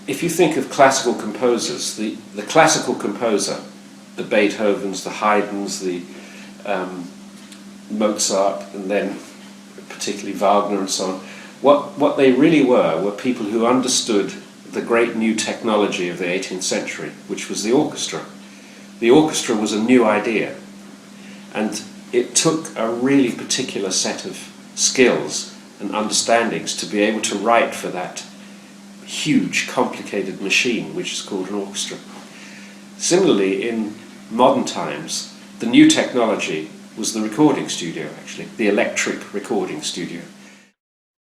if you think of classical composers, the classical composer, the Beethovens, the Haydns, the Mozart, and then particularly Wagner and so on, what they really were people who understood the great new technology of the 18th century, which was the orchestra. The orchestra was a new idea, and it took a really particular set of skills and understandings to be able to write for that huge, complicated machine which is called an orchestra. Similarly, in modern times, the new technology was the recording studio, actually, the electric recording studio.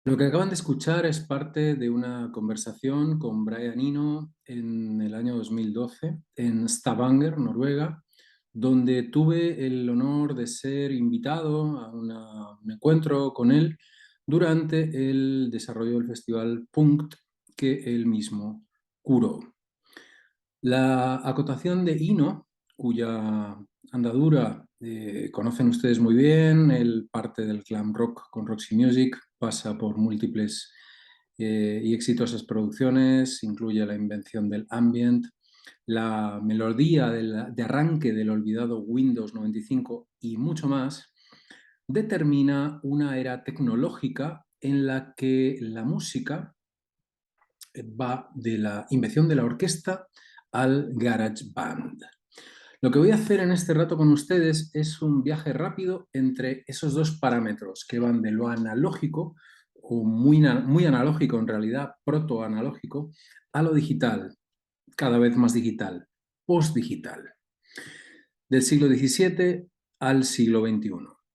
Lo que acaban de escuchar es parte de una conversación con Brian Eno en el año 2012 en Stavanger, Noruega, donde tuve el honor de ser invitado a un encuentro con él durante el desarrollo del festival Punkt que él mismo curó. La acotación de Eno, cuya andadura conocen ustedes muy bien, el parte del glam rock con Roxy Music, pasa por múltiples y exitosas producciones, incluye la invención del ambient, la melodía de arranque del olvidado Windows 95 y mucho más, determina una era tecnológica en la que la música va de la invención de la orquesta al garage band. Lo que voy a hacer en este rato con ustedes es un viaje rápido entre esos dos parámetros que van de lo analógico, o muy analógico en realidad, protoanalógico, a lo digital, cada vez más digital, postdigital. Del siglo XVII al siglo XXI,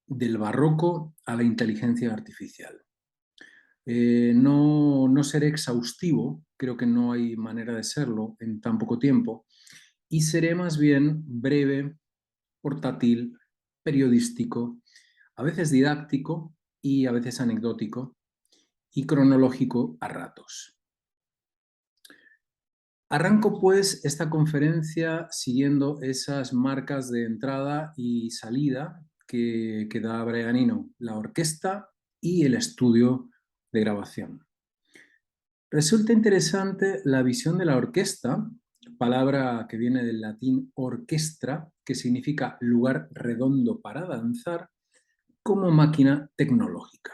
del barroco a la inteligencia artificial. No seré exhaustivo, creo que no hay manera de serlo en tan poco tiempo, y seré más bien breve, portátil, periodístico, a veces didáctico y a veces anecdótico, y cronológico a ratos. Arranco pues esta conferencia siguiendo esas marcas de entrada y salida que da Brian Eno, la orquesta y el estudio de grabación. Resulta interesante la visión de la orquesta, palabra que viene del latín orquestra, que significa lugar redondo para danzar, como máquina tecnológica.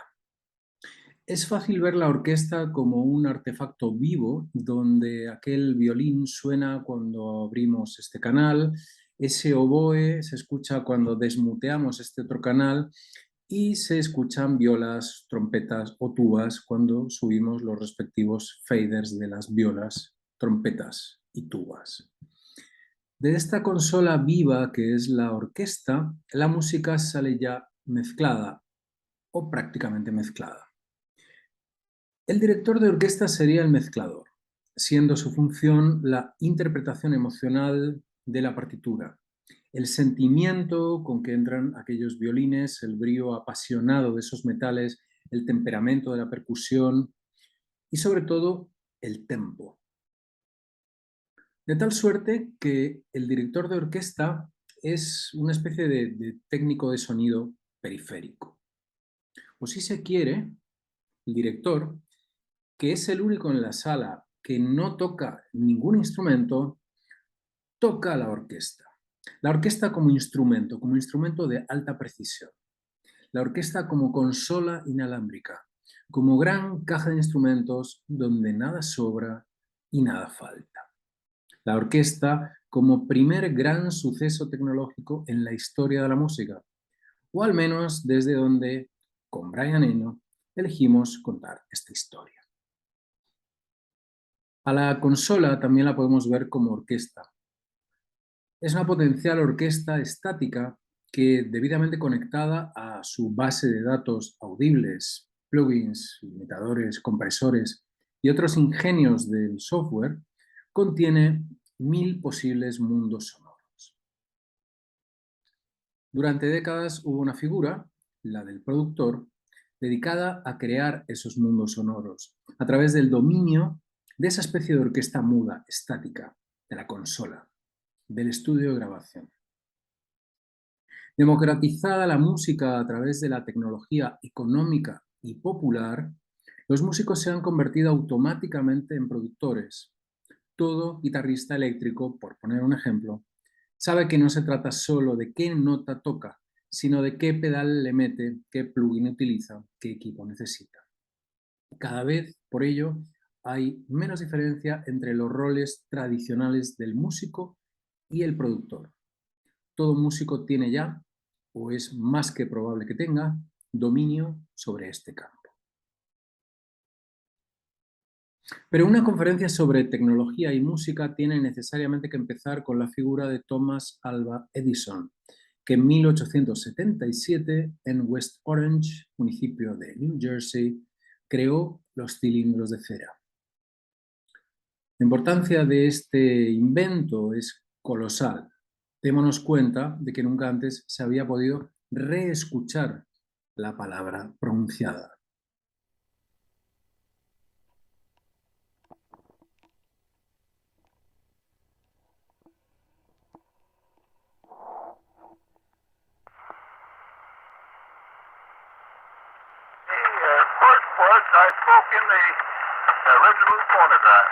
Es fácil ver la orquesta como un artefacto vivo donde aquel violín suena cuando abrimos este canal, ese oboe se escucha cuando desmuteamos este otro canal y se escuchan violas, trompetas o tubas cuando subimos los respectivos faders de las violas, trompetas y tubas. De esta consola viva que es la orquesta, la música sale ya mezclada o prácticamente mezclada. El director de orquesta sería el mezclador, siendo su función la interpretación emocional de la partitura, el sentimiento con que entran aquellos violines, el brío apasionado de esos metales, el temperamento de la percusión y sobre todo el tempo. De tal suerte que el director de orquesta es una especie de técnico de sonido periférico. O si se quiere, el director, que es el único en la sala que no toca ningún instrumento, toca la orquesta. La orquesta como instrumento de alta precisión. La orquesta como consola inalámbrica, como gran caja de instrumentos donde nada sobra y nada falta. La orquesta como primer gran suceso tecnológico en la historia de la música, o al menos desde donde, con Brian Eno, elegimos contar esta historia. A la consola también la podemos ver como orquesta. Es una potencial orquesta estática que, debidamente conectada a su base de datos audibles, plugins, limitadores, compresores y otros ingenios del software, contiene 1000 posibles mundos sonoros. Durante décadas hubo una figura, la del productor, dedicada a crear esos mundos sonoros a través del dominio de esa especie de orquesta muda, estática, de la consola, del estudio de grabación. Democratizada la música a través de la tecnología económica y popular, los músicos se han convertido automáticamente en productores, todo guitarrista eléctrico, por poner un ejemplo, sabe que no se trata solo de qué nota toca, sino de qué pedal le mete, qué plugin utiliza, qué equipo necesita. Cada vez, por ello, hay menos diferencia entre los roles tradicionales del músico y el productor. Todo músico tiene ya, o es más que probable que tenga, dominio sobre este campo. Pero una conferencia sobre tecnología y música tiene necesariamente que empezar con la figura de Thomas Alva Edison, que en 1877 en West Orange, municipio de New Jersey, creó los cilindros de cera. La importancia de este invento es colosal. Démonos cuenta de que nunca antes se había podido reescuchar la palabra pronunciada. First words I spoke in the original phonograph.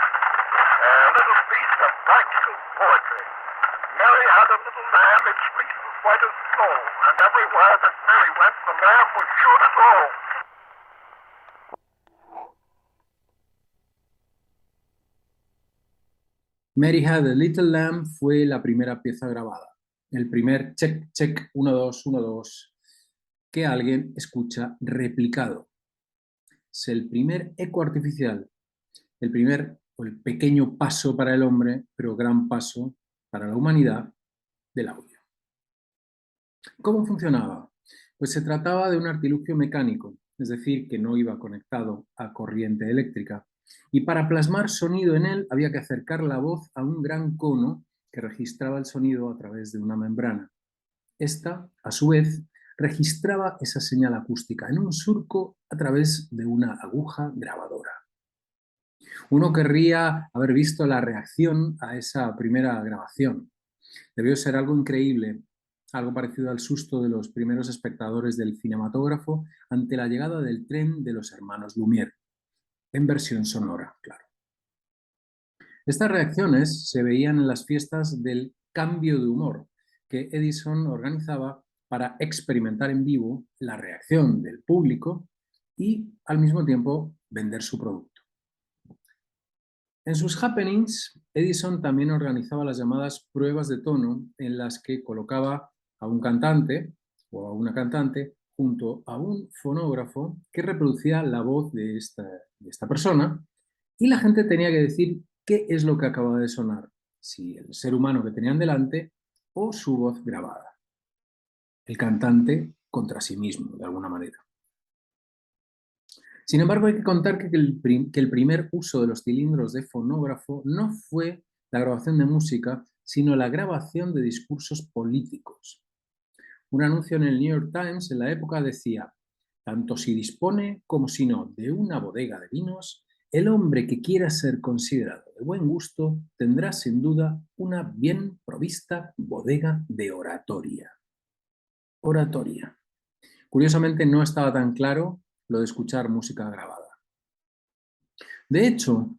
A little piece of practical poetry. Mary had a little lamb, its fleece was white as snow, and everywhere that Mary went, the lamb was sure to go. Mary Had a Little Lamb fue la primera pieza grabada, el primer check, check, 1, 2, 1, 2, que alguien escucha replicado. Es el primer eco artificial, el primer o el pequeño paso para el hombre, pero gran paso para la humanidad del audio. ¿Cómo funcionaba? Pues se trataba de un artilugio mecánico, es decir, que no iba conectado a corriente eléctrica, y para plasmar sonido en él había que acercar la voz a un gran cono que registraba el sonido a través de una membrana. Esta, a su vez, registraba esa señal acústica en un surco a través de una aguja grabadora. Uno querría haber visto la reacción a esa primera grabación. Debió ser algo increíble, algo parecido al susto de los primeros espectadores del cinematógrafo ante la llegada del tren de los hermanos Lumière, en versión sonora, claro. Estas reacciones se veían en las fiestas del cambio de humor que Edison organizaba para experimentar en vivo la reacción del público y, al mismo tiempo, vender su producto. En sus happenings, Edison también organizaba las llamadas pruebas de tono en las que colocaba a un cantante o a una cantante junto a un fonógrafo que reproducía la voz de esta persona y la gente tenía que decir qué es lo que acababa de sonar, si el ser humano que tenían delante o su voz grabada. El cantante contra sí mismo, de alguna manera. Sin embargo, hay que contar que el primer uso de los cilindros de fonógrafo no fue la grabación de música, sino la grabación de discursos políticos. Un anuncio en el New York Times en la época decía: tanto si dispone como si no de una bodega de vinos, el hombre que quiera ser considerado de buen gusto tendrá sin duda una bien provista bodega de oratoria. Oratoria. Curiosamente no estaba tan claro lo de escuchar música grabada. De hecho,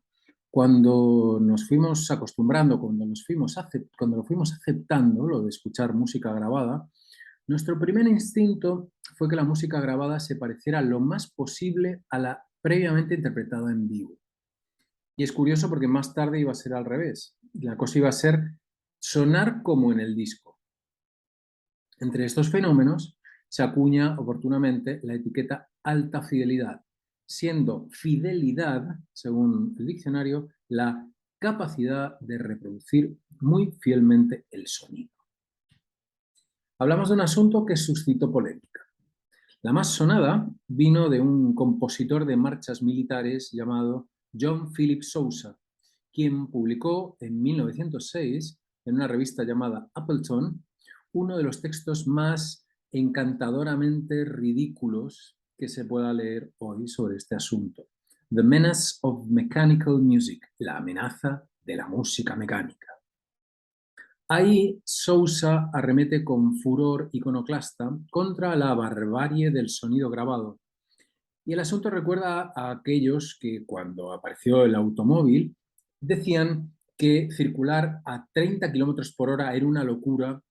cuando nos fuimos acostumbrando, cuando lo fuimos aceptando, lo de escuchar música grabada, nuestro primer instinto fue que la música grabada se pareciera lo más posible a la previamente interpretada en vivo. Y es curioso porque más tarde iba a ser al revés. La cosa iba a ser sonar como en el disco. Entre estos fenómenos se acuña oportunamente la etiqueta alta fidelidad, siendo fidelidad, según el diccionario, la capacidad de reproducir muy fielmente el sonido. Hablamos de un asunto que suscitó polémica. La más sonada vino de un compositor de marchas militares llamado John Philip Sousa, quien publicó en 1906 en una revista llamada Appleton uno de los textos más encantadoramente ridículos que se pueda leer hoy sobre este asunto. The Menace of Mechanical Music, la amenaza de la música mecánica. Ahí Sousa arremete con furor iconoclasta contra la barbarie del sonido grabado. Y el asunto recuerda a aquellos que cuando apareció el automóvil decían que circular a 30 kilómetros por hora era una locura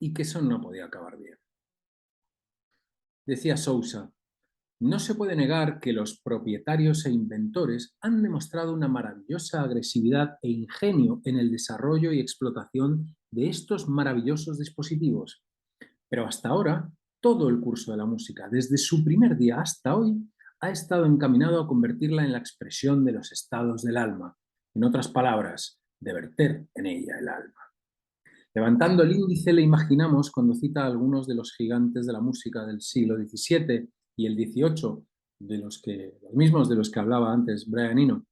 y que eso no podía acabar bien. Decía Sousa: no se puede negar que los propietarios e inventores han demostrado una maravillosa agresividad e ingenio en el desarrollo y explotación de estos maravillosos dispositivos. Pero hasta ahora, todo el curso de la música, desde su primer día hasta hoy, ha estado encaminado a convertirla en la expresión de los estados del alma. En otras palabras, de verter en ella el alma. Levantando el índice le imaginamos cuando cita a algunos de los gigantes de la música del siglo XVII y el XVIII, los mismos de los que hablaba antes Brian Eno.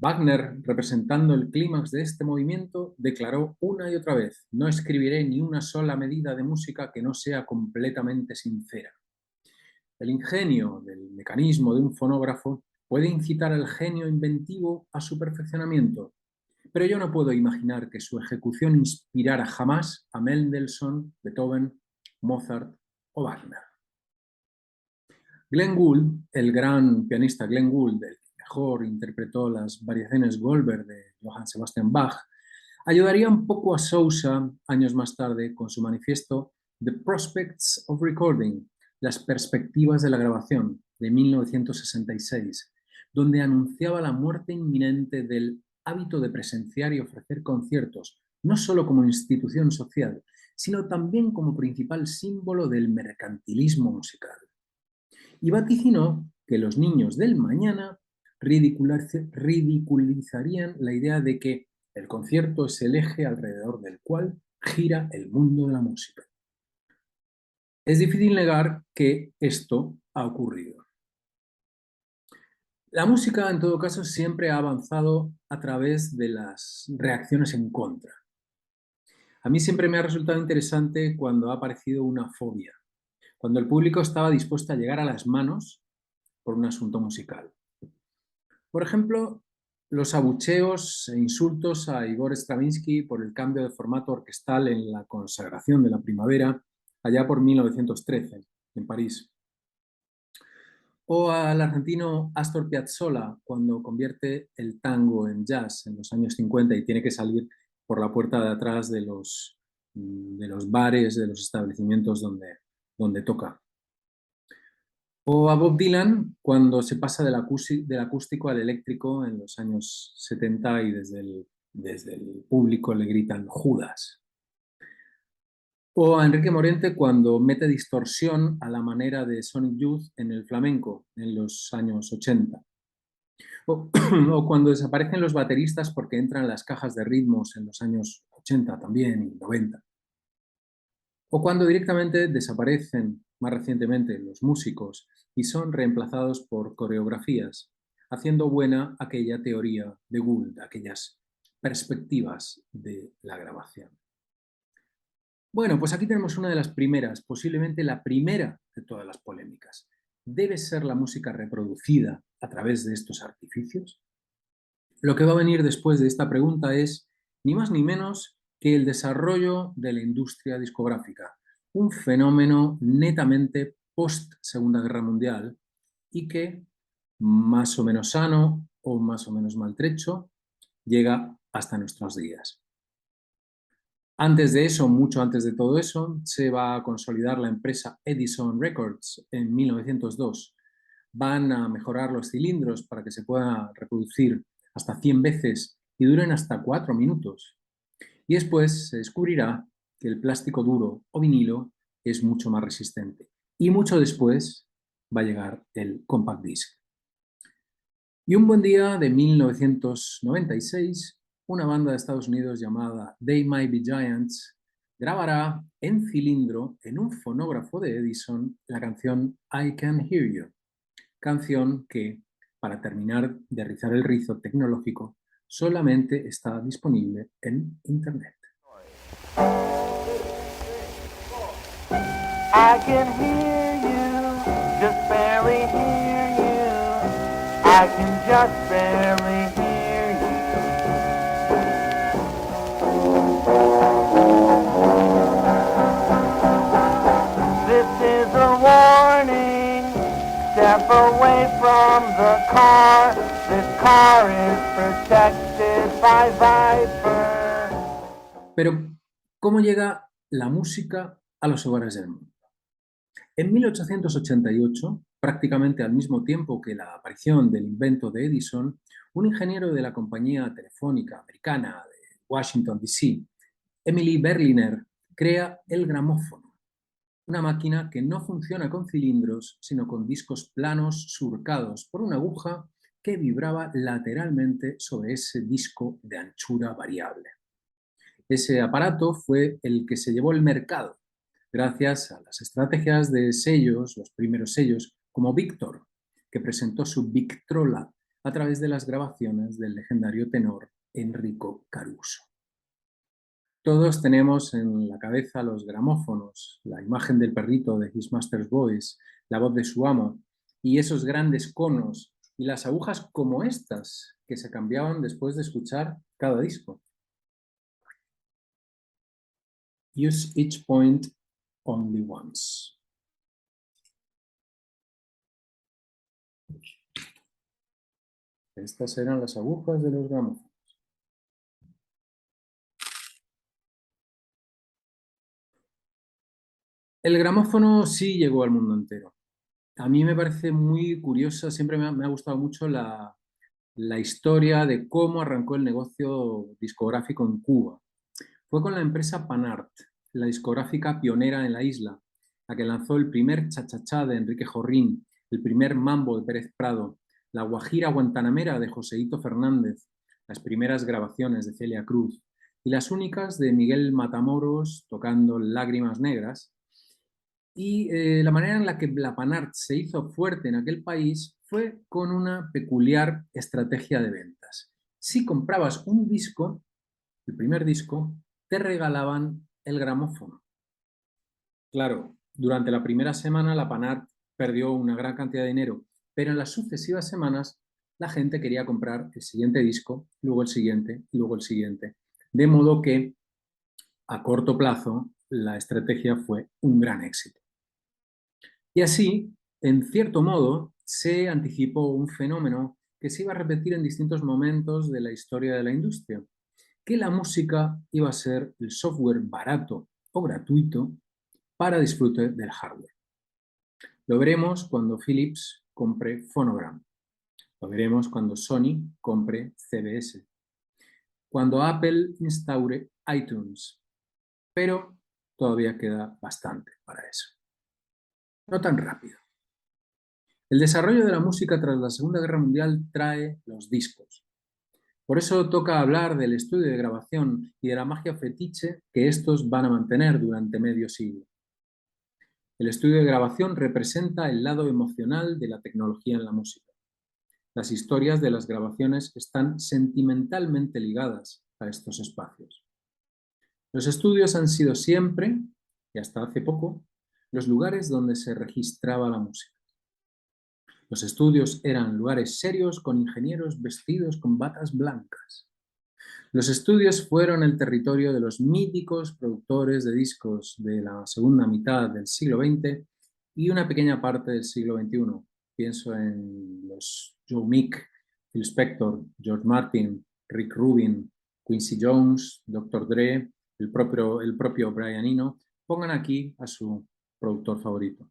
Wagner, representando el clímax de este movimiento, declaró una y otra vez: no escribiré ni una sola medida de música que no sea completamente sincera. El ingenio del mecanismo de un fonógrafo puede incitar al genio inventivo a su perfeccionamiento, pero yo no puedo imaginar que su ejecución inspirara jamás a Mendelssohn, Beethoven, Mozart o Wagner. Glenn Gould, el gran pianista Glenn Gould, el que mejor interpretó las variaciones Goldberg de Johann Sebastian Bach, ayudaría un poco a Sousa años más tarde con su manifiesto The Prospects of Recording, las perspectivas de la grabación, de 1966, donde anunciaba la muerte inminente del hábito de presenciar y ofrecer conciertos, no solo como institución social, sino también como principal símbolo del mercantilismo musical. Y vaticinó que los niños del mañana ridiculizarían la idea de que el concierto es el eje alrededor del cual gira el mundo de la música. Es difícil negar que esto ha ocurrido. La música, en todo caso, siempre ha avanzado a través de las reacciones en contra. A mí siempre me ha resultado interesante cuando ha aparecido una fobia, cuando el público estaba dispuesto a llegar a las manos por un asunto musical. Por ejemplo, los abucheos e insultos a Igor Stravinsky por el cambio de formato orquestal en la consagración de la primavera, allá por 1913, en París. O al argentino Astor Piazzolla, cuando convierte el tango en jazz en los años 50 y tiene que salir por la puerta de atrás de los bares, de los establecimientos donde toca. O a Bob Dylan, cuando se pasa del acústico al eléctrico en los años 70 y desde el público le gritan Judas. O a Enrique Morente cuando mete distorsión a la manera de Sonic Youth en el flamenco en los años 80. O cuando desaparecen los bateristas porque entran las cajas de ritmos en los años 80 también y 90. O cuando directamente desaparecen más recientemente los músicos y son reemplazados por coreografías, haciendo buena aquella teoría de Gould, aquellas perspectivas de la grabación. Bueno, pues aquí tenemos una de las primeras, posiblemente la primera de todas las polémicas. ¿Debe ser la música reproducida a través de estos artificios? Lo que va a venir después de esta pregunta es ni más ni menos que el desarrollo de la industria discográfica, un fenómeno netamente post-Segunda Guerra Mundial y que, más o menos sano o más o menos maltrecho, llega hasta nuestros días. Antes de eso, mucho antes de todo eso, se va a consolidar la empresa Edison Records en 1902. Van a mejorar los cilindros para que se pueda reproducir hasta 100 veces y duren hasta 4 minutos. Y después se descubrirá que el plástico duro o vinilo es mucho más resistente. Y mucho después va a llegar el compact disc. Y un buen día de 1996, una banda de Estados Unidos llamada They Might Be Giants grabará en cilindro en un fonógrafo de Edison la canción I Can Hear You, canción que, para terminar de rizar el rizo tecnológico, solamente está disponible en Internet. I can hear you, just barely hear you. I can just barely hear you. This is a warning. Step away from the car. This car is protected Fly Viper. Pero, ¿cómo llega la música a los hogares del mundo? En 1888, prácticamente al mismo tiempo que la aparición del invento de Edison, un ingeniero de la compañía telefónica americana de Washington, D.C., Emily Berliner, crea el gramófono, una máquina que no funciona con cilindros, sino con discos planos surcados por una aguja que vibraba lateralmente sobre ese disco de anchura variable. Ese aparato fue el que se llevó el mercado, gracias a las estrategias de sellos, los primeros sellos, como Victor, que presentó su Victrola a través de las grabaciones del legendario tenor Enrico Caruso. Todos tenemos en la cabeza los gramófonos, la imagen del perrito de His Master's Voice, la voz de su amo, y esos grandes conos y las agujas como estas que se cambiaban después de escuchar cada disco. Use each point only once. Estas eran las agujas de los gramófonos. El gramófono sí llegó al mundo entero. A mí me parece muy curiosa, siempre me ha gustado mucho la historia de cómo arrancó el negocio discográfico en Cuba. Fue con la empresa Panart, la discográfica pionera en la isla, la que lanzó el primer cha-cha-cha de Enrique Jorrín, el primer mambo de Pérez Prado, la guajira guantanamera de Joseíto Fernández, las primeras grabaciones de Celia Cruz y las únicas de Miguel Matamoros tocando Lágrimas Negras. Y la manera en la que la Panart se hizo fuerte en aquel país fue con una peculiar estrategia de ventas. Si comprabas un disco, el primer disco, te regalaban el gramófono. Claro, durante la primera semana la Panart perdió una gran cantidad de dinero, pero en las sucesivas semanas la gente quería comprar el siguiente disco, luego el siguiente y luego el siguiente. De modo que a corto plazo la estrategia fue un gran éxito. Y así, en cierto modo, se anticipó un fenómeno que se iba a repetir en distintos momentos de la historia de la industria, que la música iba a ser el software barato o gratuito para disfrute del hardware. Lo veremos cuando Philips compre Phonogram. Lo veremos cuando Sony compre CBS. Cuando Apple instaure iTunes. Pero todavía queda bastante para eso. No tan rápido. El desarrollo de la música tras la Segunda Guerra Mundial trae los discos. Por eso toca hablar del estudio de grabación y de la magia fetiche que estos van a mantener durante medio siglo. El estudio de grabación representa el lado emocional de la tecnología en la música. Las historias de las grabaciones están sentimentalmente ligadas a estos espacios. Los estudios han sido siempre, y hasta hace poco, los lugares donde se registraba la música. Los estudios eran lugares serios con ingenieros vestidos con batas blancas. Los estudios fueron el territorio de los míticos productores de discos de la segunda mitad del siglo XX y una pequeña parte del siglo XXI. Pienso en los Joe Meek, Phil Spector, George Martin, Rick Rubin, Quincy Jones, Dr. Dre, el propio Brian Eno. Pongan aquí a su productor favorito.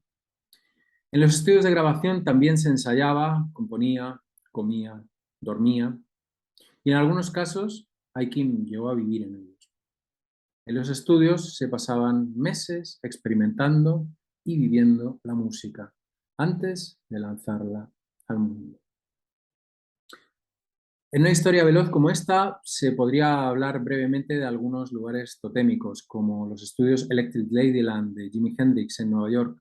En los estudios de grabación también se ensayaba, componía, comía, dormía y en algunos casos hay quien llegó a vivir en ellos. En los estudios se pasaban meses experimentando y viviendo la música antes de lanzarla al mundo. En una historia veloz como esta se podría hablar brevemente de algunos lugares totémicos como los estudios Electric Ladyland de Jimi Hendrix en Nueva York,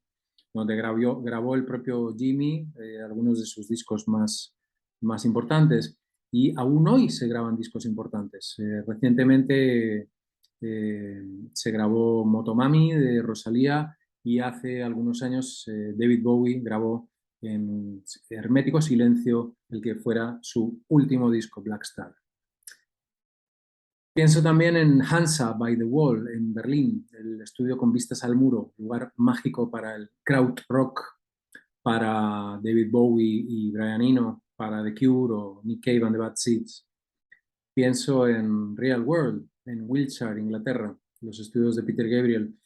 donde grabó el propio Jimi algunos de sus discos más importantes. Y aún hoy se graban discos importantes. Recientemente se grabó Motomami de Rosalía y hace algunos años David Bowie grabó en hermético silencio el que fuera su último disco, Black Star. Pienso también en Hansa by the Wall, en Berlín, el estudio con vistas al muro, lugar mágico para el krautrock, para David Bowie y Brian Eno, para The Cure o Nick Cave and the Bad Seeds. Pienso en Real World, en Wiltshire, Inglaterra, los estudios de Peter Gabriel,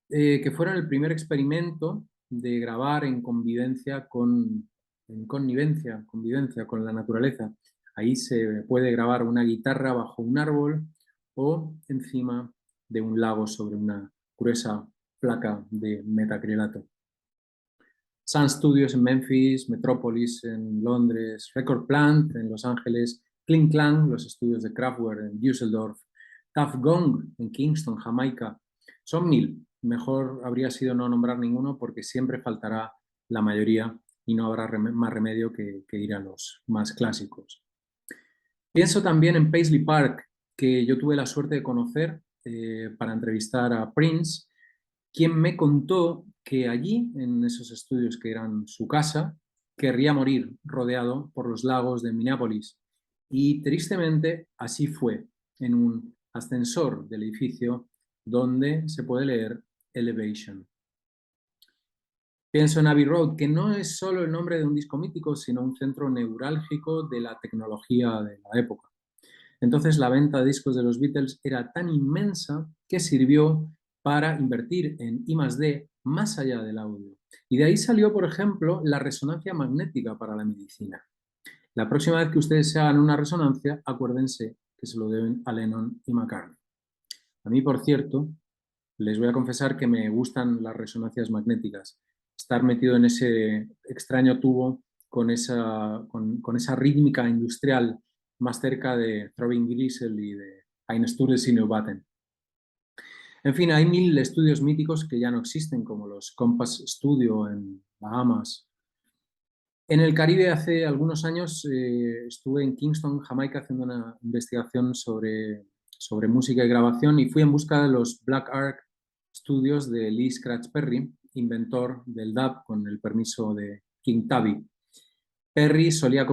que fueron el primer experimento de grabar en convivencia con la naturaleza. Ahí se puede grabar una guitarra bajo un árbol o encima de un lago sobre una gruesa placa de metacrilato. Sun Studios en Memphis, Metropolis en Londres, Record Plant en Los Ángeles, Kling Klang, los estudios de Kraftwerk en Düsseldorf, Tuff Gong en Kingston, Jamaica. Son 1000. Mejor habría sido no nombrar ninguno porque siempre faltará la mayoría y no habrá más remedio que ir a los más clásicos. Pienso también en Paisley Park, que yo tuve la suerte de conocer para entrevistar a Prince, quien me contó que allí, en esos estudios que eran su casa, querría morir rodeado por los lagos de Minneapolis. Y tristemente así fue, en un ascensor del edificio donde se puede leer Elevation. Pienso en Abbey Road, que no es solo el nombre de un disco mítico, sino un centro neurálgico de la tecnología de la época. Entonces la venta de discos de los Beatles era tan inmensa que sirvió para invertir en I+D más allá del audio. Y de ahí salió, por ejemplo, la resonancia magnética para la medicina. La próxima vez que ustedes se hagan una resonancia, acuérdense que se lo deben a Lennon y McCartney. A mí, por cierto, les voy a confesar que me gustan las resonancias magnéticas. Estar metido en ese extraño tubo con esa rítmica industrial más cerca de Throbbing Gristle y de Ein Sturz in Batten. En fin, hay 1000 estudios míticos que ya no existen, como los Compass Studio en Bahamas. En el Caribe hace algunos años estuve en Kingston, Jamaica, haciendo una investigación sobre música y grabación y fui en busca de los Black Ark Studios de Lee Scratch Perry, inventor del dub con el permiso de King Tubby. Perry solía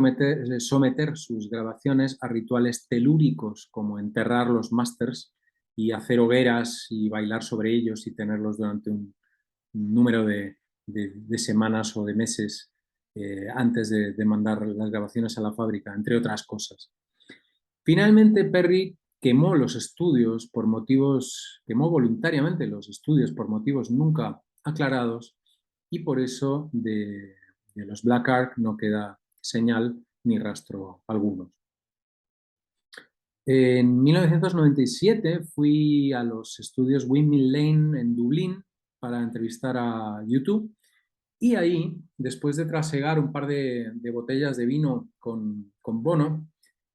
someter sus grabaciones a rituales telúricos, como enterrar los masters y hacer hogueras y bailar sobre ellos y tenerlos durante un número de semanas o de meses antes de mandar las grabaciones a la fábrica, entre otras cosas. Finalmente, Perry quemó voluntariamente los estudios por motivos nunca aclarados y por eso de los Black Ark no queda señal ni rastro alguno. En 1997 fui a los estudios Windmill Lane en Dublín para entrevistar a U2 y ahí, después de trasegar un par de botellas de vino con Bono,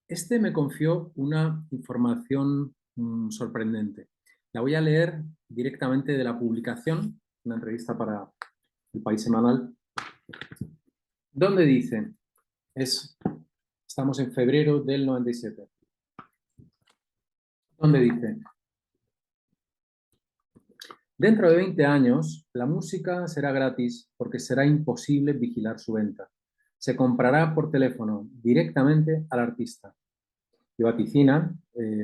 este me confió una información sorprendente. La voy a leer directamente de la publicación, una entrevista para El País Semanal, donde dice, estamos en febrero del 97, donde dice: dentro de 20 años, la música será gratis porque será imposible vigilar su venta. Se comprará por teléfono directamente al artista. Y vaticina,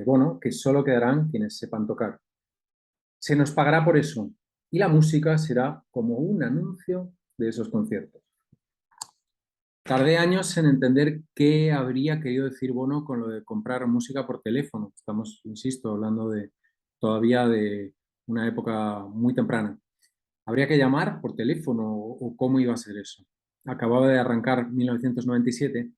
Bono, que solo quedarán quienes sepan tocar. Se nos pagará por eso y la música será como un anuncio de esos conciertos. Tardé años en entender qué habría querido decir Bono con lo de comprar música por teléfono. Estamos, insisto, hablando todavía de una época muy temprana. ¿Habría que llamar por teléfono o cómo iba a ser eso? Acababa de arrancar 1997,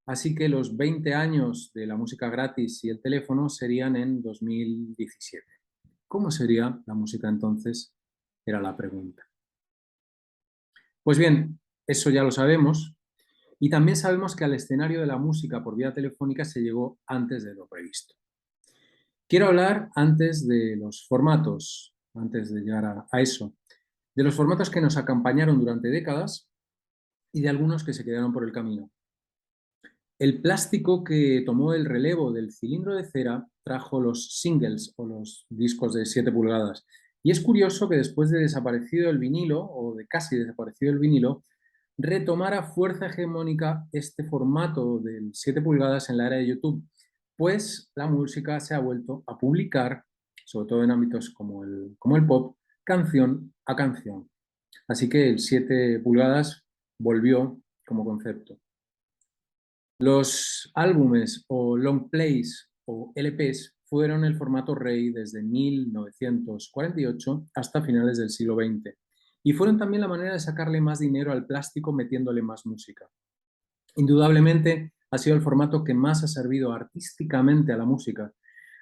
así que los 20 años de la música gratis y el teléfono serían en 2017. ¿Cómo sería la música entonces? Era la pregunta. Pues bien, eso ya lo sabemos. Y también sabemos que al escenario de la música por vía telefónica se llegó antes de lo previsto. Quiero hablar antes de los formatos, antes de llegar a eso, de los formatos que nos acompañaron durante décadas y de algunos que se quedaron por el camino. El plástico que tomó el relevo del cilindro de cera trajo los singles o los discos de 7 pulgadas. Y es curioso que después de desaparecido el vinilo, o de casi desaparecido el vinilo, retomara fuerza hegemónica este formato del 7 pulgadas en la era de YouTube, pues la música se ha vuelto a publicar, sobre todo en ámbitos como el pop, canción a canción. Así que el 7 pulgadas volvió como concepto. Los álbumes o long plays o LPs fueron el formato rey desde 1948 hasta finales del siglo XX y fueron también la manera de sacarle más dinero al plástico metiéndole más música. Indudablemente ha sido el formato que más ha servido artísticamente a la música,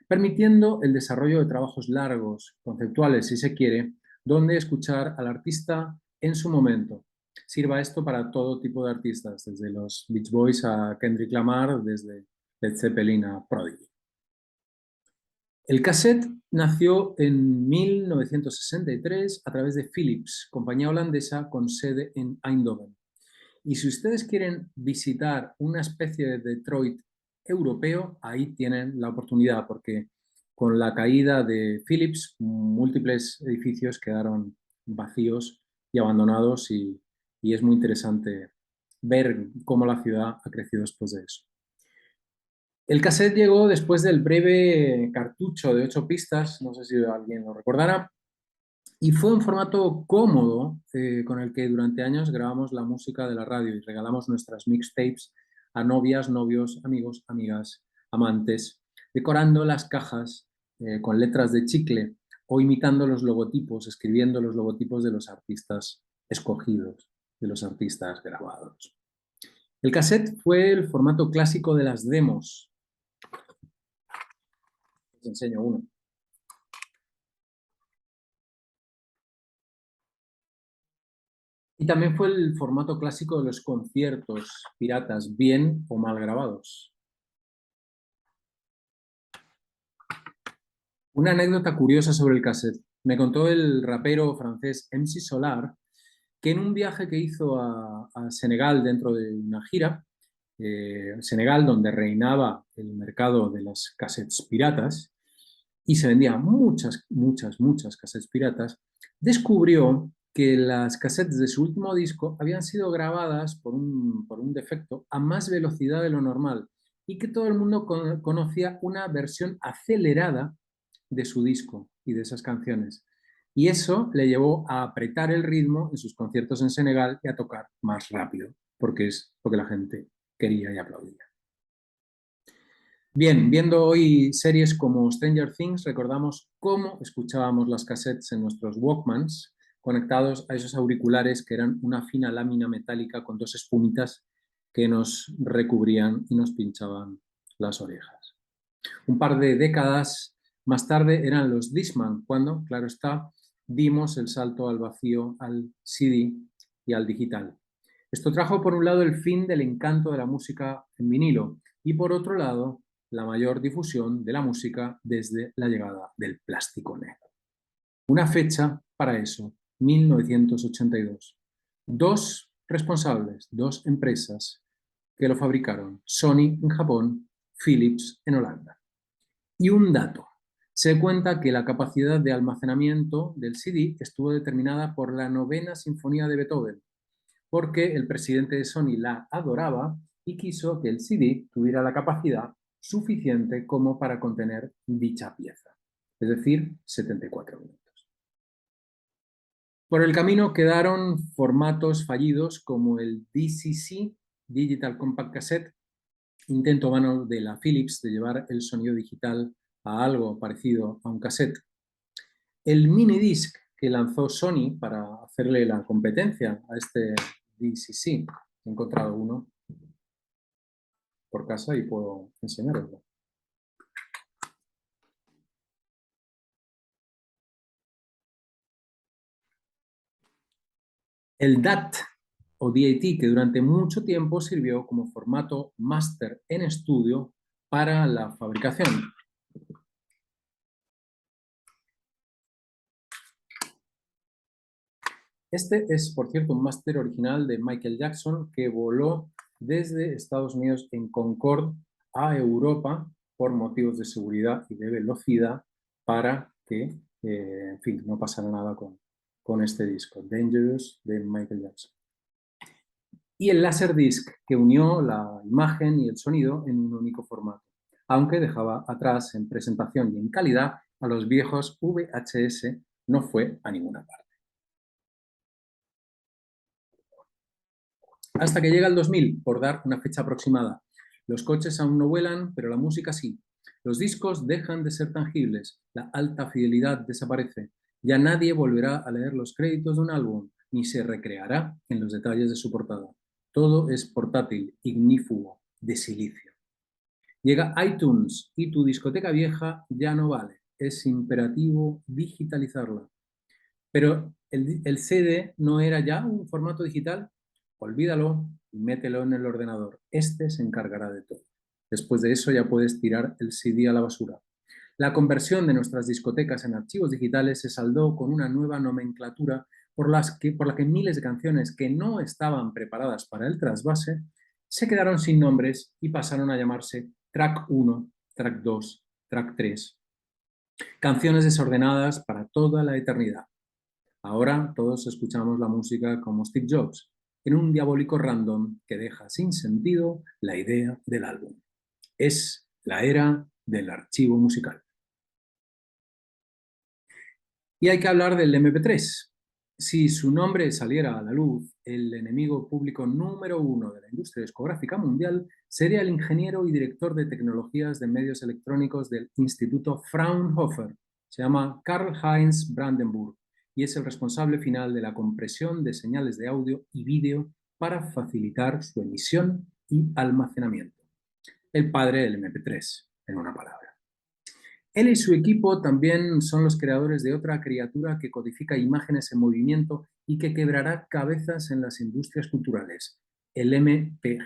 permitiendo el desarrollo de trabajos largos, conceptuales si se quiere, donde escuchar al artista en su momento. Sirva esto para todo tipo de artistas, desde los Beach Boys a Kendrick Lamar, desde Led Zeppelin a Prodigy. El cassette nació en 1963 a través de Philips, compañía holandesa con sede en Eindhoven. Y si ustedes quieren visitar una especie de Detroit europeo, ahí tienen la oportunidad, porque con la caída de Philips, múltiples edificios quedaron vacíos y abandonados y es muy interesante ver cómo la ciudad ha crecido después de eso. El cassette llegó después del breve cartucho de 8 pistas, no sé si alguien lo recordará, y fue un formato cómodo con el que durante años grabamos la música de la radio y regalamos nuestras mixtapes a novias, novios, amigos, amigas, amantes, decorando las cajas con letras de chicle o imitando los logotipos, escribiendo los logotipos de los artistas escogidos, de los artistas grabados. El cassette fue el formato clásico de las demos. Les enseño uno. Y también fue el formato clásico de los conciertos piratas, bien o mal grabados. Una anécdota curiosa sobre el cassette. Me contó el rapero francés MC Solar que en un viaje que hizo a Senegal dentro de una gira, Senegal donde reinaba el mercado de las cassettes piratas y se vendían muchas cassettes piratas, descubrió que las cassettes de su último disco habían sido grabadas por un defecto a más velocidad de lo normal y que todo el mundo conocía una versión acelerada de su disco y de esas canciones. Y eso le llevó a apretar el ritmo en sus conciertos en Senegal y a tocar más rápido, porque es lo que la gente quería y aplaudía. Bien, viendo hoy series como Stranger Things, recordamos cómo escuchábamos las cassettes en nuestros Walkmans, conectados a esos auriculares que eran una fina lámina metálica con 2 espumitas que nos recubrían y nos pinchaban las orejas. Un par de décadas más tarde eran los Discman, cuando, claro está, dimos el salto al vacío, al CD y al digital. Esto trajo por un lado el fin del encanto de la música en vinilo y por otro lado la mayor difusión de la música desde la llegada del plástico negro. Una fecha para eso, 1982. 2 responsables, 2 empresas que lo fabricaron, Sony en Japón, Philips en Holanda. Y un dato, se cuenta que la capacidad de almacenamiento del CD estuvo determinada por la 9ª Sinfonía de Beethoven, porque el presidente de Sony la adoraba y quiso que el CD tuviera la capacidad suficiente como para contener dicha pieza, es decir, 74 minutos. Por el camino quedaron formatos fallidos como el DCC, Digital Compact Cassette, intento vano de la Philips de llevar el sonido digital a algo parecido a un cassette. El minidisc que lanzó Sony para hacerle la competencia a este DCC, he encontrado uno por casa y puedo enseñaroslo. El DAT o DAT, que durante mucho tiempo sirvió como formato máster en estudio para la fabricación. Este es, por cierto, un máster original de Michael Jackson que voló desde Estados Unidos en Concorde a Europa por motivos de seguridad y de velocidad para que, en fin, no pasara nada con este disco, Dangerous, de Michael Jackson. Y el Laserdisc, que unió la imagen y el sonido en un único formato, aunque dejaba atrás en presentación y en calidad a los viejos VHS, no fue a ninguna parte. Hasta que llega el 2000, por dar una fecha aproximada. Los coches aún no vuelan, pero la música sí. Los discos dejan de ser tangibles, la alta fidelidad desaparece. Ya nadie volverá a leer los créditos de un álbum, ni se recreará en los detalles de su portada. Todo es portátil, ignífugo, de silicio. Llega iTunes y tu discoteca vieja ya no vale. Es imperativo digitalizarla. Pero el CD no era ya un formato digital. Olvídalo y mételo en el ordenador. Este se encargará de todo. Después de eso ya puedes tirar el CD a la basura. La conversión de nuestras discotecas en archivos digitales se saldó con una nueva nomenclatura por la que miles de canciones que no estaban preparadas para el trasvase se quedaron sin nombres y pasaron a llamarse Track 1, Track 2, Track 3. Canciones desordenadas para toda la eternidad. Ahora todos escuchamos la música como Steve Jobs, en un diabólico random que deja sin sentido la idea del álbum. Es la era del archivo musical. Y hay que hablar del MP3. Si su nombre saliera a la luz, el enemigo público número 1 de la industria discográfica mundial sería el ingeniero y director de tecnologías de medios electrónicos del Instituto Fraunhofer. Se llama Karl-Heinz Brandenburg y es el responsable final de la compresión de señales de audio y vídeo para facilitar su emisión y almacenamiento. El padre del MP3, en una palabra. Él y su equipo también son los creadores de otra criatura que codifica imágenes en movimiento y que quebrará cabezas en las industrias culturales, el MPEG.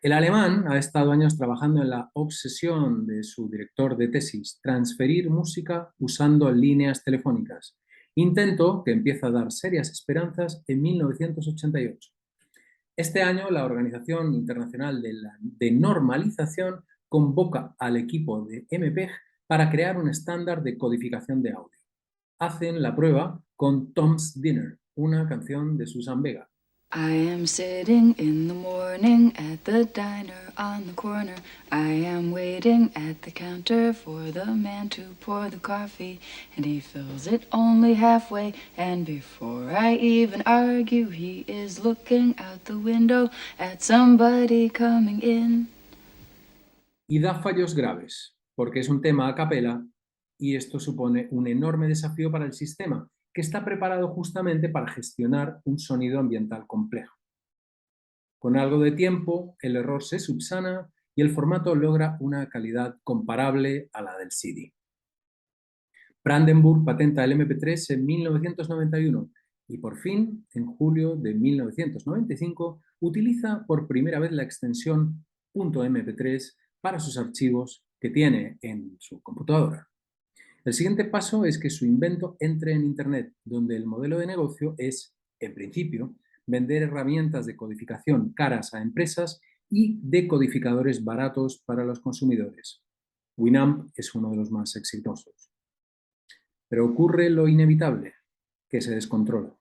El alemán ha estado años trabajando en la obsesión de su director de tesis, transferir música usando líneas telefónicas. Intento que empieza a dar serias esperanzas en 1988. Este año, la Organización Internacional de Normalización convoca al equipo de MPEG para crear un estándar de codificación de audio. Hacen la prueba con Tom's Dinner, una canción de Susan Vega. I am sitting in the morning at the diner on the corner. I am waiting at the counter for the man to pour the coffee, and he fills it only halfway, and before I even argue, he is looking out the window at somebody coming in. Y da fallos graves, porque es un tema a capela y esto supone un enorme desafío para el sistema, que está preparado justamente para gestionar un sonido ambiental complejo. Con algo de tiempo, el error se subsana y el formato logra una calidad comparable a la del CD. Brandenburg patenta el MP3 en 1991 y por fin, en julio de 1995, utiliza por primera vez la extensión .mp3 para sus archivos que tiene en su computadora. El siguiente paso es que su invento entre en Internet, donde el modelo de negocio es, en principio, vender herramientas de codificación caras a empresas y decodificadores baratos para los consumidores. Winamp es uno de los más exitosos. Pero ocurre lo inevitable, que se descontrola.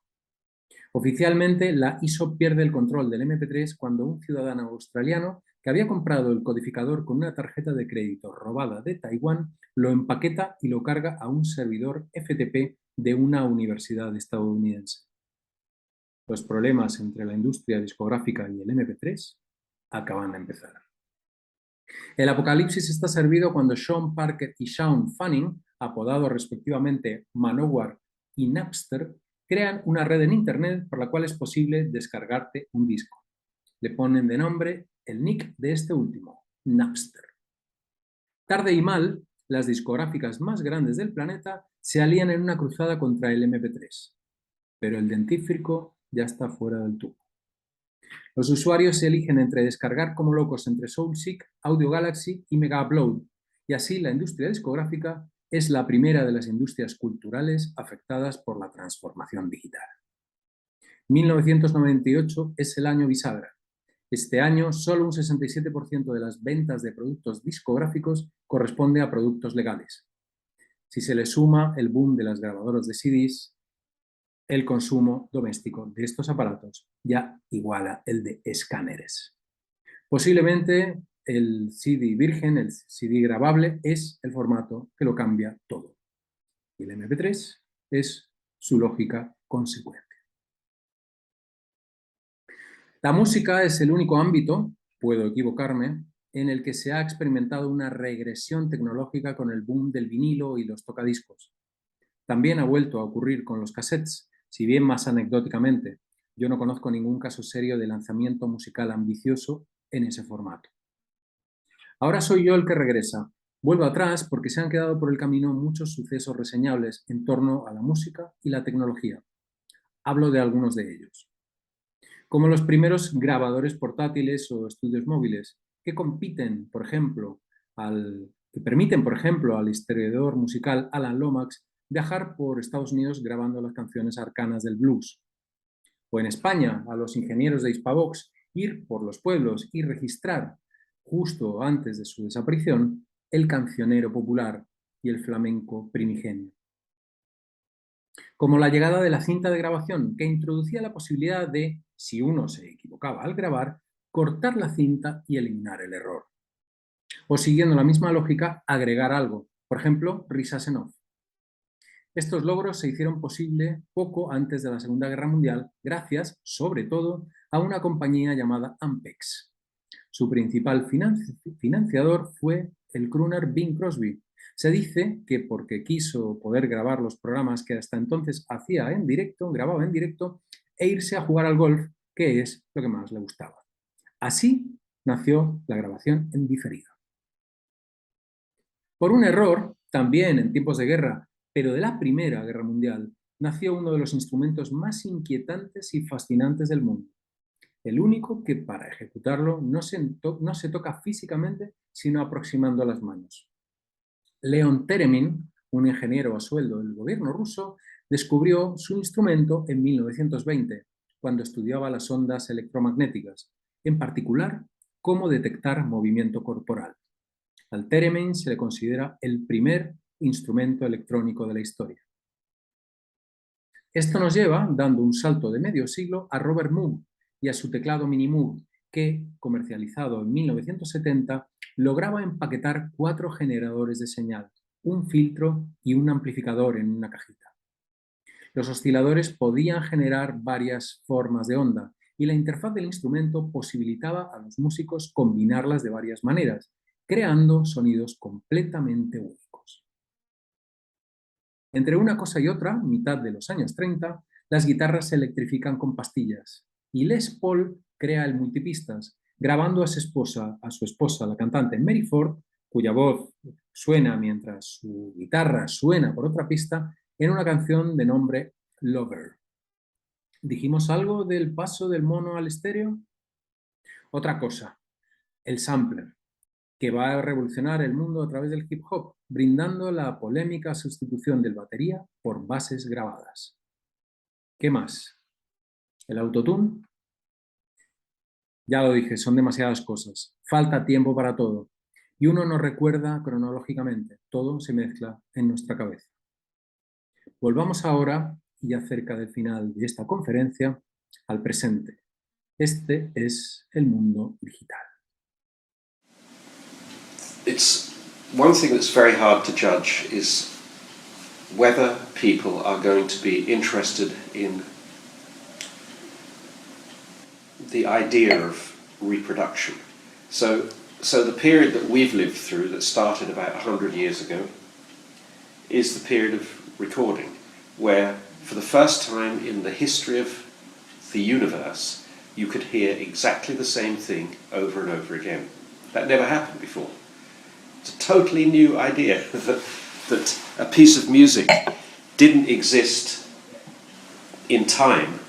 Oficialmente, la ISO pierde el control del MP3 cuando un ciudadano australiano que había comprado el codificador con una tarjeta de crédito robada de Taiwán, lo empaqueta y lo carga a un servidor FTP de una universidad estadounidense. Los problemas entre la industria discográfica y el MP3 acaban de empezar. El apocalipsis está servido cuando Sean Parker y Sean Fanning, apodados respectivamente Manowar y Napster, crean una red en Internet por la cual es posible descargarte un disco. Le ponen de nombre el nick de este último, Napster. Tarde y mal, las discográficas más grandes del planeta se alían en una cruzada contra el MP3, pero el dentífrico ya está fuera del tubo. Los usuarios se eligen entre descargar como locos entre SoulSeek, Audio Galaxy y Mega Upload, y así la industria discográfica es la primera de las industrias culturales afectadas por la transformación digital. 1998 es el año bisagra. Este año, solo un 67% de las ventas de productos discográficos corresponde a productos legales. Si se le suma el boom de las grabadoras de CDs, el consumo doméstico de estos aparatos ya iguala el de escáneres. Posiblemente el CD virgen, el CD grabable, es el formato que lo cambia todo. Y el MP3 es su lógica consecuencia. La música es el único ámbito, puedo equivocarme, en el que se ha experimentado una regresión tecnológica con el boom del vinilo y los tocadiscos. También ha vuelto a ocurrir con los cassettes, si bien más anecdóticamente. Yo no conozco ningún caso serio de lanzamiento musical ambicioso en ese formato. Ahora soy yo el que regresa. Vuelvo atrás porque se han quedado por el camino muchos sucesos reseñables en torno a la música y la tecnología. Hablo de algunos de ellos. Como los primeros grabadores portátiles o estudios móviles, que compiten, por ejemplo, que permiten, por ejemplo, al historiador musical Alan Lomax viajar por Estados Unidos grabando las canciones arcanas del blues. O en España, a los ingenieros de Hispavox ir por los pueblos y registrar, justo antes de su desaparición, el cancionero popular y el flamenco primigenio. Como la llegada de la cinta de grabación, que introducía la posibilidad de, si uno se equivocaba al grabar, cortar la cinta y eliminar el error. O siguiendo la misma lógica, agregar algo, por ejemplo, risas en off. Estos logros se hicieron posible poco antes de la Segunda Guerra Mundial, gracias, sobre todo, a una compañía llamada Ampex. Su principal financiador fue el crooner Bing Crosby. Se dice que porque quiso poder grabar los programas que hasta entonces hacía en directo, grababa en directo, e irse a jugar al golf, que es lo que más le gustaba. Así nació la grabación en diferido. Por un error, también en tiempos de guerra, pero de la Primera Guerra Mundial, nació uno de los instrumentos más inquietantes y fascinantes del mundo. El único que para ejecutarlo no se toca físicamente, sino aproximando las manos. Leon Theremin, un ingeniero a sueldo del gobierno ruso, descubrió su instrumento en 1920, cuando estudiaba las ondas electromagnéticas, en particular, cómo detectar movimiento corporal. Al Theremin se le considera el primer instrumento electrónico de la historia. Esto nos lleva, dando un salto de medio siglo, a Robert Moog y a su teclado Mini Moog, que, comercializado en 1970, lograba empaquetar 4 generadores de señal, un filtro y un amplificador en una cajita. Los osciladores podían generar varias formas de onda y la interfaz del instrumento posibilitaba a los músicos combinarlas de varias maneras, creando sonidos completamente únicos. Entre una cosa y otra, mitad de los años 30, las guitarras se electrifican con pastillas y Les Paul crea el multipistas, grabando a su esposa, la cantante Mary Ford, cuya voz suena mientras su guitarra suena por otra pista, en una canción de nombre Lover. ¿Dijimos algo del paso del mono al estéreo? Otra cosa, el sampler, que va a revolucionar el mundo a través del hip hop, brindando la polémica sustitución del batería por bases grabadas. ¿Qué más? ¿El autotune? Ya lo dije, son demasiadas cosas. Falta tiempo para todo. Y uno no recuerda cronológicamente. Todo se mezcla en nuestra cabeza. Volvamos ahora, y ya cerca del final de esta conferencia, al presente. Este es el mundo digital. It's one thing that's very hard to judge is whether people are going to be interested in the idea of reproduction. So the period that we've lived through, that started about 100 years ago, is the period of recording, where for the first time in the history of the universe, you could hear exactly the same thing over and over again. That never happened before. It's a totally new idea that a piece of music didn't exist in time,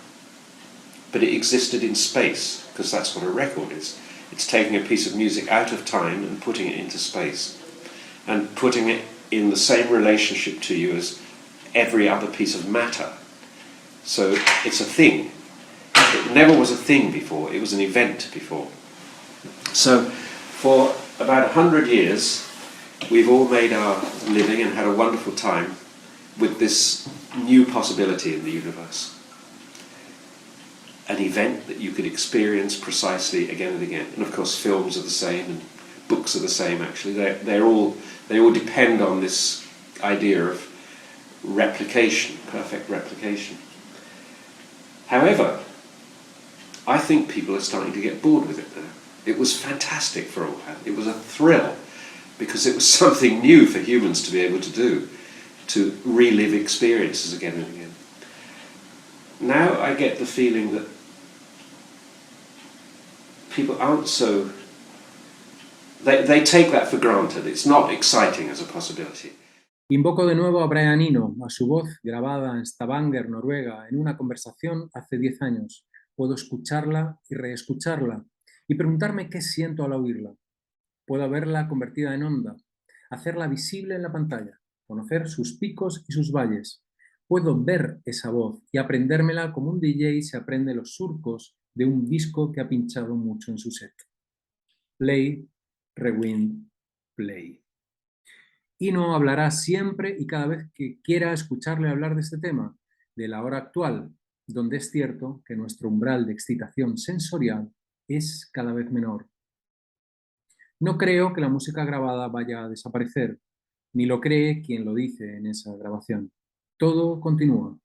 but it existed in space, because that's what a record is. It's taking a piece of music out of time and putting it into space, and putting it in the same relationship to you as every other piece of matter. So it's a thing. It never was a thing before, it was an event before. So for about 100 years, we've all made our living and had a wonderful time with this new possibility in the universe. An event that you could experience precisely again and again. And of course films are the same and books are the same actually. They all depend on this idea of replication, perfect replication. However, I think people are starting to get bored with it now. It was fantastic for a while. It was a thrill because it was something new for humans to be able to do, to relive experiences again and again. Now I get the feeling that people aren't so... They take that for granted. It's not exciting as a possibility. Invoco de nuevo a Brian Eno, a su voz grabada en Stavanger, Noruega, en una conversación hace 10 años. Puedo escucharla y reescucharla y preguntarme qué siento al oírla. Puedo verla convertida en onda, hacerla visible en la pantalla, conocer sus picos y sus valles. Puedo ver esa voz y aprendérmela como un DJ se aprende los surcos de un disco que ha pinchado mucho en su set. Play, rewind, play. Y no hablará siempre y cada vez que quiera escucharle hablar de este tema, de la hora actual, donde es cierto que nuestro umbral de excitación sensorial es cada vez menor. No creo que la música grabada vaya a desaparecer, ni lo cree quien lo dice en esa grabación. Todo continúa.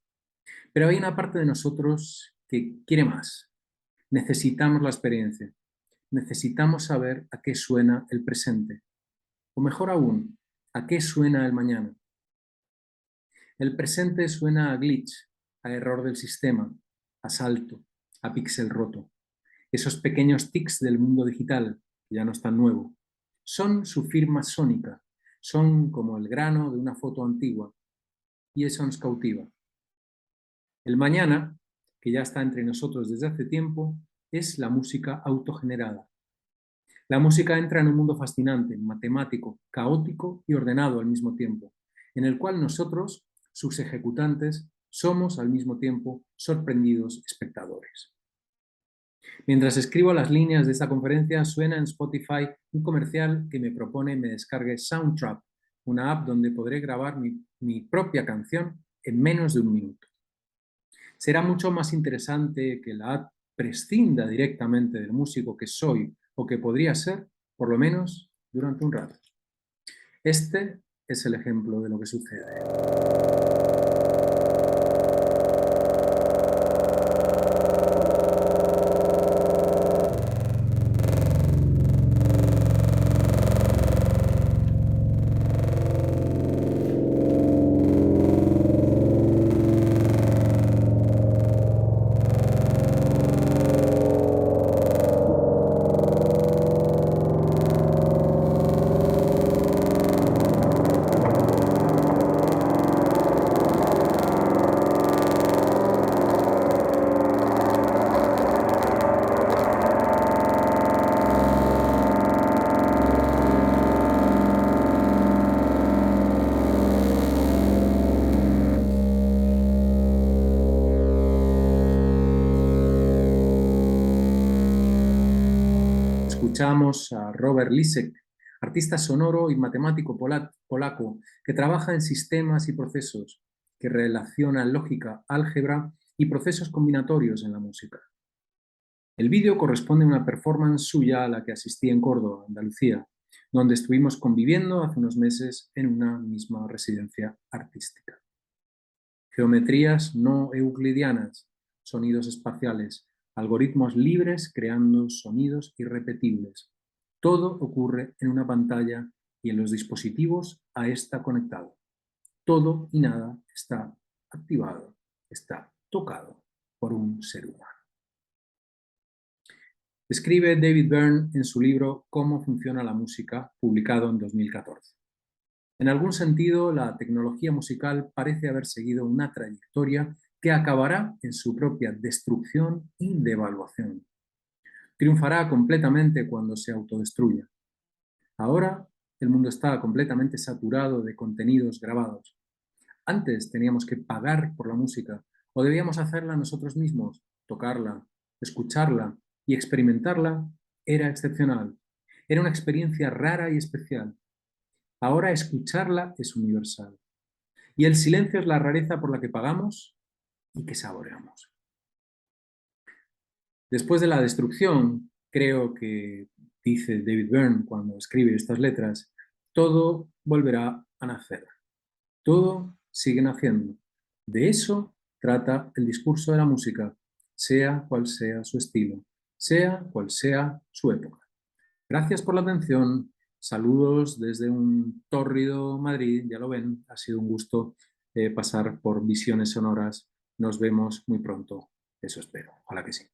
Pero hay una parte de nosotros que quiere más. Necesitamos la experiencia. Necesitamos saber a qué suena el presente. O mejor aún, a qué suena el mañana. El presente suena a glitch, a error del sistema, a salto, a píxel roto. Esos pequeños tics del mundo digital, que ya no es tan nuevo, son su firma sónica, son como el grano de una foto antigua, y eso nos cautiva. El mañana, que ya está entre nosotros desde hace tiempo, es la música autogenerada. La música entra en un mundo fascinante, matemático, caótico y ordenado al mismo tiempo, en el cual nosotros, sus ejecutantes, somos al mismo tiempo sorprendidos espectadores. Mientras escribo las líneas de esta conferencia, suena en Spotify un comercial que me propone me descargue Soundtrap, una app donde podré grabar mi propia canción en menos de un minuto. Será mucho más interesante que la app prescinda directamente del músico que soy o que podría ser, por lo menos durante un rato. Este es el ejemplo de lo que sucede. Escuchamos a Robert Lisek, artista sonoro y matemático polaco que trabaja en sistemas y procesos, que relaciona lógica, álgebra y procesos combinatorios en la música. El vídeo corresponde a una performance suya a la que asistí en Córdoba, Andalucía, donde estuvimos conviviendo hace unos meses en una misma residencia artística. Geometrías no euclidianas, sonidos espaciales, algoritmos libres creando sonidos irrepetibles. Todo ocurre en una pantalla y en los dispositivos a esta conectado. Todo y nada está activado, está tocado por un ser humano. Escribe David Byrne en su libro Cómo funciona la música, publicado en 2014. En algún sentido, la tecnología musical parece haber seguido una trayectoria que acabará en su propia destrucción y devaluación. Triunfará completamente cuando se autodestruya. Ahora, el mundo está completamente saturado de contenidos grabados. Antes teníamos que pagar por la música o debíamos hacerla nosotros mismos, tocarla, escucharla y experimentarla era excepcional. Era una experiencia rara y especial. Ahora escucharla es universal. Y el silencio es la rareza por la que pagamos y que saboreamos. Después de la destrucción, creo que, dice David Byrne cuando escribe estas letras, todo volverá a nacer. Todo sigue naciendo. De eso trata el discurso de la música, sea cual sea su estilo, sea cual sea su época. Gracias por la atención. Saludos desde un tórrido Madrid, ya lo ven, ha sido un gusto pasar por Visiones Sonoras. Nos vemos muy pronto, eso espero, ojalá que sí.